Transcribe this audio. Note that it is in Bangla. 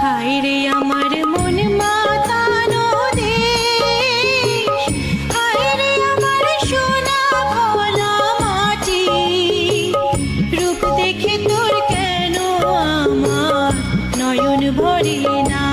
হায় রে আমার মন মাতানো দেশ, হায় রে আমার সোনা ভোলা মাটি। রূপ দেখে তোর কেন আমার নয়ন ভরে না।